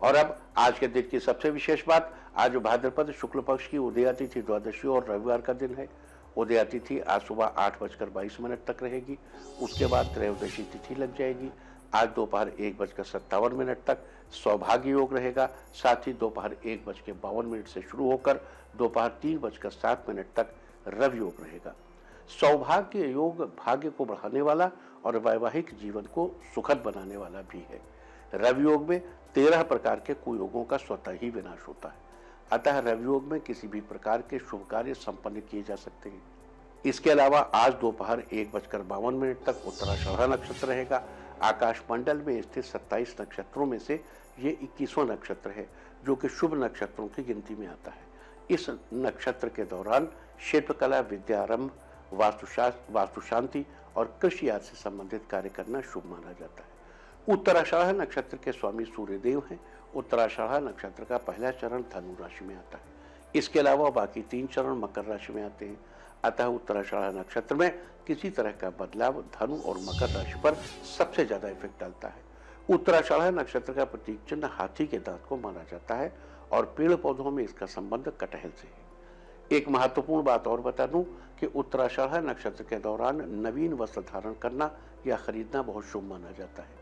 और अब आज के दिन की सबसे विशेष बात, आज भाद्रपद शुक्ल पक्ष की उदया तिथि द्वादशी और रविवार का दिन है। उदया तिथि आज सुबह 8:22 तक रहेगी। उसके बाद त्रयोदशी तिथि लग जाएगी। आज दोपहर 1:57 तक सौभाग्य योग रहेगा। साथ ही दोपहर 1:52 से शुरू होकर दोपहर 3:07 तक रवि योग रहेगा। सौभाग्य योग भाग्य को बढ़ाने वाला और वैवाहिक जीवन को सुखद बनाने वाला भी है। रवि योग में 13 प्रकार के कुयोगों का स्वतः ही विनाश होता है। अतः रवि योग में किसी भी प्रकार के शुभ कार्य संपन्न किए जा सकते हैं। इसके अलावा आज दोपहर 1:52 तक उत्तराषाढ़ा नक्षत्र रहेगा। आकाश मंडल में स्थित 27 नक्षत्रों में से ये 21वां नक्षत्र है, जो कि शुभ नक्षत्रों की गिनती में आता है। इस नक्षत्र के दौरान शिल्पकला, विद्यारंभ, वास्तुशास्त्र, वास्तुशांति और कृषि आदि से संबंधित कार्य करना शुभ माना जाता है। उत्तराषाढ़ा नक्षत्र के स्वामी सूर्यदेव हैं। उत्तराषाढ़ा नक्षत्र का पहला चरण धनु राशि में आता है। इसके अलावा बाकी 3 चरण मकर राशि में आते हैं। अतः उत्तराषाढ़ा नक्षत्र में किसी तरह का बदलाव धनु और मकर राशि पर सबसे ज्यादा इफेक्ट डालता है। उत्तराषाढ़ा नक्षत्र का प्रतीक चिन्ह हाथी के दांत को माना जाता है और पेड़ पौधों में इसका संबंध कटहल से है। एक महत्वपूर्ण बात और बता दूं कि उत्तराषाढ़ा नक्षत्र के दौरान नवीन वस्त्र धारण करना या खरीदना बहुत शुभ माना जाता है।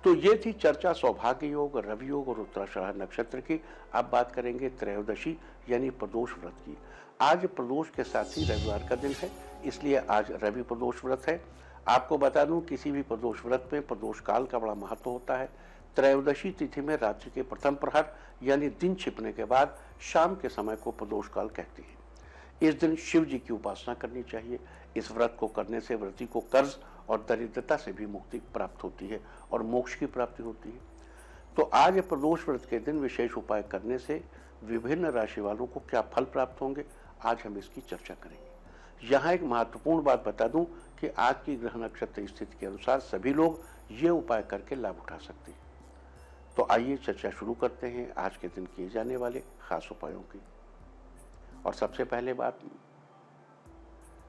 तो ये थी चर्चा सौभाग्य योग, रवि योग और उत्तराषाढ़ा नक्षत्र की। अब बात करेंगे त्रयोदशी यानी प्रदोष व्रत की। आज प्रदोष के साथ ही रविवार का दिन है, इसलिए आज रवि प्रदोष व्रत है। आपको बता दूं, किसी भी प्रदोष व्रत में प्रदोष काल का बड़ा महत्व होता है। त्रयोदशी तिथि में रात्रि के प्रथम प्रहर यानी दिन छिपने के बाद शाम के समय को प्रदोष काल कहते हैं। इस दिन शिव जी की उपासना करनी चाहिए। इस व्रत को करने से व्रती को कर्ज और दरिद्रता से भी मुक्ति प्राप्त होती है और मोक्ष की प्राप्ति होती है। तो आज प्रदोष व्रत के दिन विशेष उपाय करने से विभिन्न राशि वालों को क्या फल प्राप्त होंगे, आज हम इसकी चर्चा करेंगे। यहाँ एक महत्वपूर्ण बात बता दूं कि आज की ग्रह नक्षत्र स्थिति के अनुसार सभी लोग ये उपाय करके लाभ उठा सकते हैं। तो आइए चर्चा शुरू करते हैं आज के दिन किए जाने वाले खास उपायों की। और सबसे पहले बात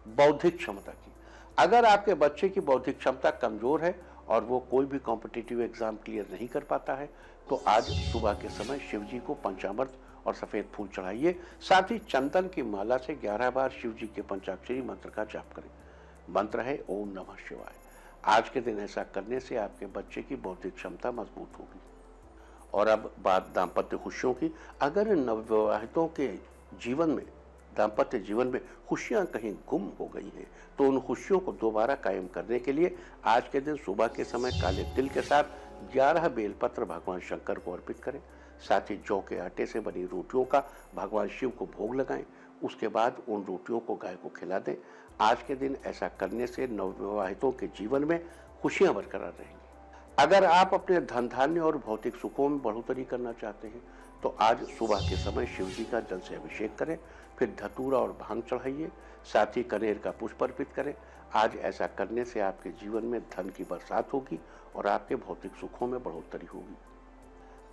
बौद्धिक क्षमता की। अगर आपके बच्चे की बौद्धिक क्षमता कमजोर है और वो कोई भी कॉम्पिटिटिव एग्जाम क्लियर नहीं कर पाता है, तो आज सुबह के समय शिव जी को पंचामृत और सफेद फूल चढ़ाइए। साथ ही चंदन की माला से 11 बार शिव जी के पंचाक्षरी मंत्र का जाप करें। मंत्र है ओम नमः शिवाय। आज के दिन ऐसा करने से आपके बच्चे की बौद्धिक क्षमता मजबूत होगी। और अब बात दाम्पत्य खुशियों की। अगर नवविवाहितों के जीवन में, दाम्पत्य जीवन में खुशियां कहीं गुम हो गई हैं, तो उन खुशियों को दोबारा कायम करने के लिए आज के दिन सुबह के समय काले तिल के साथ 11 बेलपत्र भगवान शंकर को अर्पित करें। साथ ही जौ के आटे से बनी रोटियों का भगवान शिव को भोग लगाएं। उसके बाद उन रोटियों को गाय को खिला दें। आज के दिन ऐसा करने से नवविवाहितों के जीवन में खुशियां बरकरार रहेंगी। अगर आप अपने धन धान्य और भौतिक सुखों में बढ़ोतरी करना चाहते हैं, तो आज सुबह के समय शिव जी का जल से अभिषेक करें, फिर धतूरा और भांग चढ़ाइए। साथ ही कनेर का पुष्प अर्पित करें। आज ऐसा करने से आपके जीवन में धन की बरसात होगी और आपके भौतिक सुखों में बढ़ोतरी होगी।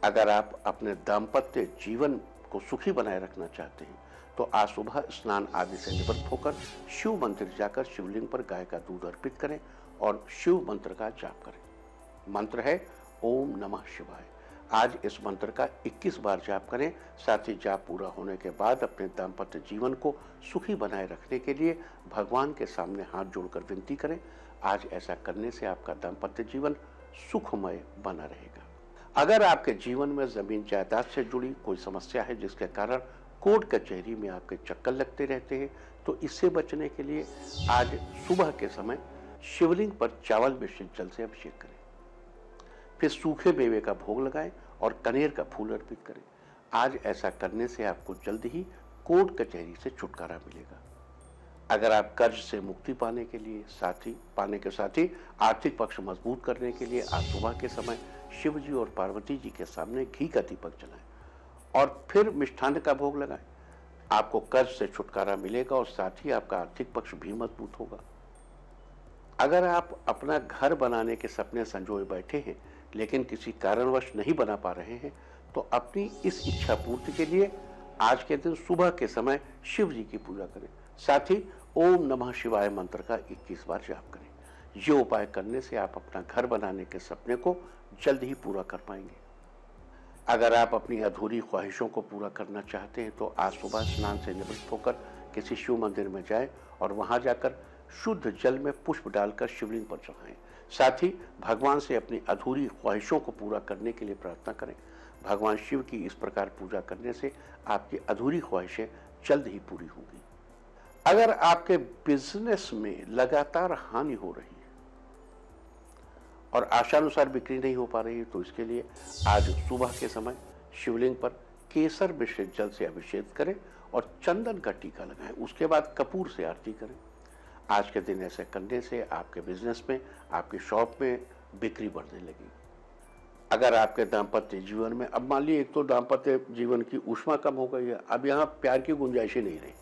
अगर आप अपने दाम्पत्य जीवन को सुखी बनाए रखना चाहते हैं, तो आज सुबह स्नान आदि से निवृत्त होकर शिव मंदिर जाकर शिवलिंग पर गाय का दूध अर्पित करें और शिव मंत्र का जाप करें। मंत्र है ओम नमः शिवाय। आज इस मंत्र का 21 बार जाप करें। साथ ही जाप पूरा होने के बाद अपने दाम्पत्य जीवन को सुखी बनाए रखने के लिए भगवान के सामने हाथ जोड़कर विनती करें। आज ऐसा करने से आपका दाम्पत्य जीवन सुखमय बना रहेगा। अगर आपके जीवन में जमीन जायदाद से जुड़ी कोई समस्या है, जिसके कारण कोर्ट कचहरी में आपके चक्कर लगते रहते हैं, तो इससे बचने के लिए आज सुबह के समय शिवलिंग पर चावल मिश्रित जल से अभिषेक करें। फिर सूखे मेवे का भोग लगाएं और कनेर का फूल अर्पित करें। आज ऐसा करने से आपको जल्द ही कोर्ट कचहरी से छुटकारा मिलेगा। अगर आप कर्ज से मुक्ति पाने के साथ ही आर्थिक पक्ष मजबूत करने के लिए आज सुबह के समय शिव जी और पार्वती जी के सामने घी का दीपक जलाएं और फिर मिष्ठान्न का भोग लगाएं। आपको कर्ज से छुटकारा मिलेगा और साथ ही आपका आर्थिक पक्ष भी मजबूत होगा। अगर आप अपना घर बनाने के सपने संजोए बैठे हैं, लेकिन किसी कारणवश नहीं बना पा रहे हैं, तो अपनी इस इच्छा पूर्ति के लिए आज के दिन सुबह के समय शिव जी की पूजा करें। साथ ही ओम नमः शिवाय मंत्र का 21 बार जाप करें। ये उपाय करने से आप अपना घर बनाने के सपने को जल्द ही पूरा कर पाएंगे। अगर आप अपनी अधूरी ख्वाहिशों को पूरा करना चाहते हैं तो आज सुबह स्नान से निवृत्त होकर किसी शिव मंदिर में जाएं और वहां जाकर शुद्ध जल में पुष्प डालकर शिवलिंग पर चढ़ाएं। साथ ही भगवान से अपनी अधूरी ख्वाहिशों को पूरा करने के लिए प्रार्थना करें। भगवान शिव की इस प्रकार पूजा करने से आपकी अधूरी ख्वाहिशें जल्द ही पूरी होंगी। अगर आपके बिजनेस में लगातार हानि हो रही है और आशानुसार बिक्री नहीं हो पा रही है तो इसके लिए आज सुबह के समय शिवलिंग पर केसर मिश्रित जल से अभिषेक करें और चंदन का टीका लगाएं। उसके बाद कपूर से आरती करें। आज के दिन ऐसे करने से आपके बिजनेस में, आपकी शॉप में बिक्री बढ़ने लगेगी। अगर आपके दाम्पत्य जीवन में, अब मान लीजिए एक तो दाम्पत्य जीवन की ऊष्मा कम हो गई है, अब यहाँ प्यार की गुंजाइश ही नहीं रही,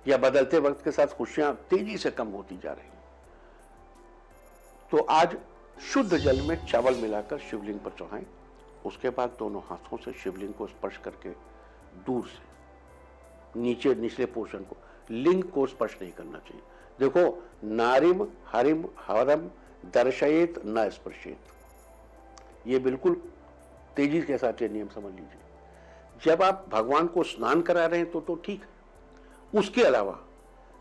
या बदलते वक्त के साथ खुशियां तेजी से कम होती जा रही हैं, तो आज शुद्ध जल में चावल मिलाकर शिवलिंग पर चढ़ाएं। उसके बाद दोनों हाथों से शिवलिंग को स्पर्श करके दूर से नीचे निचले पोर्शन को, लिंग को स्पर्श नहीं करना चाहिए। देखो, नारिम हरिम हरम दर्शयेत न स्पर्शेत, ये बिल्कुल तेजी के साथ ये नियम समझ लीजिए। जब आप भगवान को स्नान करा रहे हैं तो ठीक है। उसके अलावा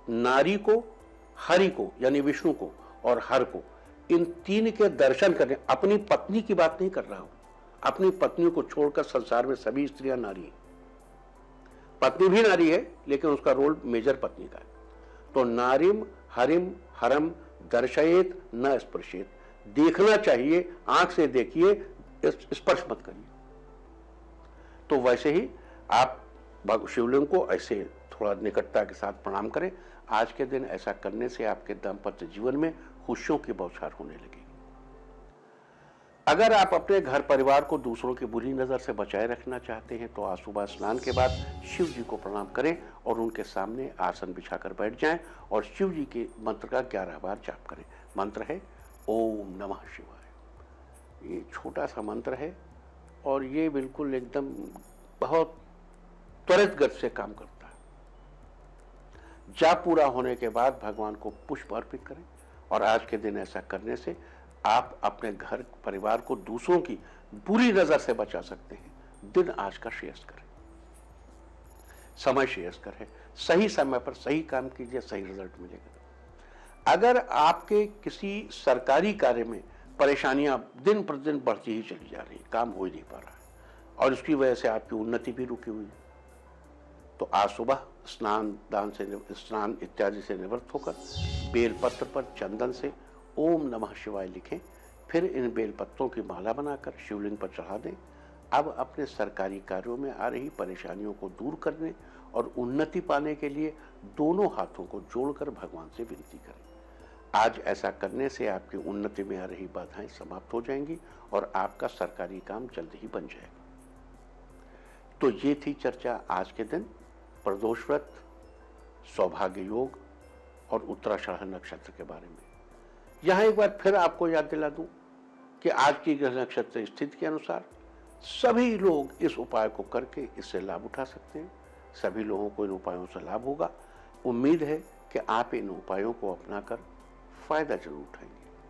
नारी को, हरि को यानी विष्णु को और हर को, इन तीन के दर्शन करने, अपनी पत्नी की बात नहीं कर रहा हूं, अपनी पत्नी को छोड़कर संसार में सभी स्त्रियां नारी हैं। पत्नी भी नारी है लेकिन उसका रोल मेजर पत्नी का है। तो नारिम हरिम हरम दर्शयेत न स्पर्शेत, देखना चाहिए, आंख से देखिए, स्पर्श मत करिए। तो वैसे ही आप शिवलिंग को ऐसे थोड़ा निकटता के साथ प्रणाम करें। आज के दिन ऐसा करने से आपके दाम्पत्य जीवन में खुशियों की बौछार होने लगेगी। अगर आप अपने घर परिवार को दूसरों की बुरी नजर से बचाए रखना चाहते हैं तो आज सुबह स्नान के बाद शिव जी को प्रणाम करें और उनके सामने आसन बिछाकर बैठ जाएं और शिव जी के मंत्र का 11 बार जाप करें। मंत्र है ओम नमः शिवाय। ये छोटा सा मंत्र है और ये बिल्कुल एकदम बहुत त्वरित गति से काम करता है। जाप पूरा होने के बाद भगवान को पुष्प अर्पित करें और आज के दिन ऐसा करने से आप अपने घर परिवार को दूसरों की बुरी नजर से बचा सकते हैं। दिन आज का श्रेयस्कर है, समय श्रेयस्कर है। सही समय पर सही काम कीजिए, सही रिजल्ट मिलेगा। अगर आपके किसी सरकारी कार्य में परेशानियां दिन प्रतिदिन बढ़ती ही चली जा रही, काम हो ही नहीं पा रहा है और इसकी वजह से आपकी उन्नति भी रुकी हुई है, तो आज सुबह स्नान इत्यादि से निवृत्त होकर बेलपत्र पर चंदन से ओम नमः शिवाय लिखें। फिर इन बेलपत्रों की माला बनाकर शिवलिंग पर चढ़ा दें। अब अपने सरकारी कार्यों में आ रही परेशानियों को दूर करने और उन्नति पाने के लिए दोनों हाथों को जोड़कर भगवान से विनती करें। आज ऐसा करने से आपकी उन्नति में आ रही बाधाएं समाप्त हो जाएंगी और आपका सरकारी काम जल्द ही बन जाएगा। तो ये थी चर्चा आज के दिन प्रदोष व्रत, सौभाग्य योग और उत्तराषाढ़ नक्षत्र के बारे में। यहां एक बार फिर आपको याद दिला दूं कि आज की ग्रह नक्षत्र स्थिति के अनुसार सभी लोग इस उपाय को करके इससे लाभ उठा सकते हैं। सभी लोगों को इन उपायों से लाभ होगा। उम्मीद है कि आप इन उपायों को अपनाकर फायदा जरूर उठाएंगे।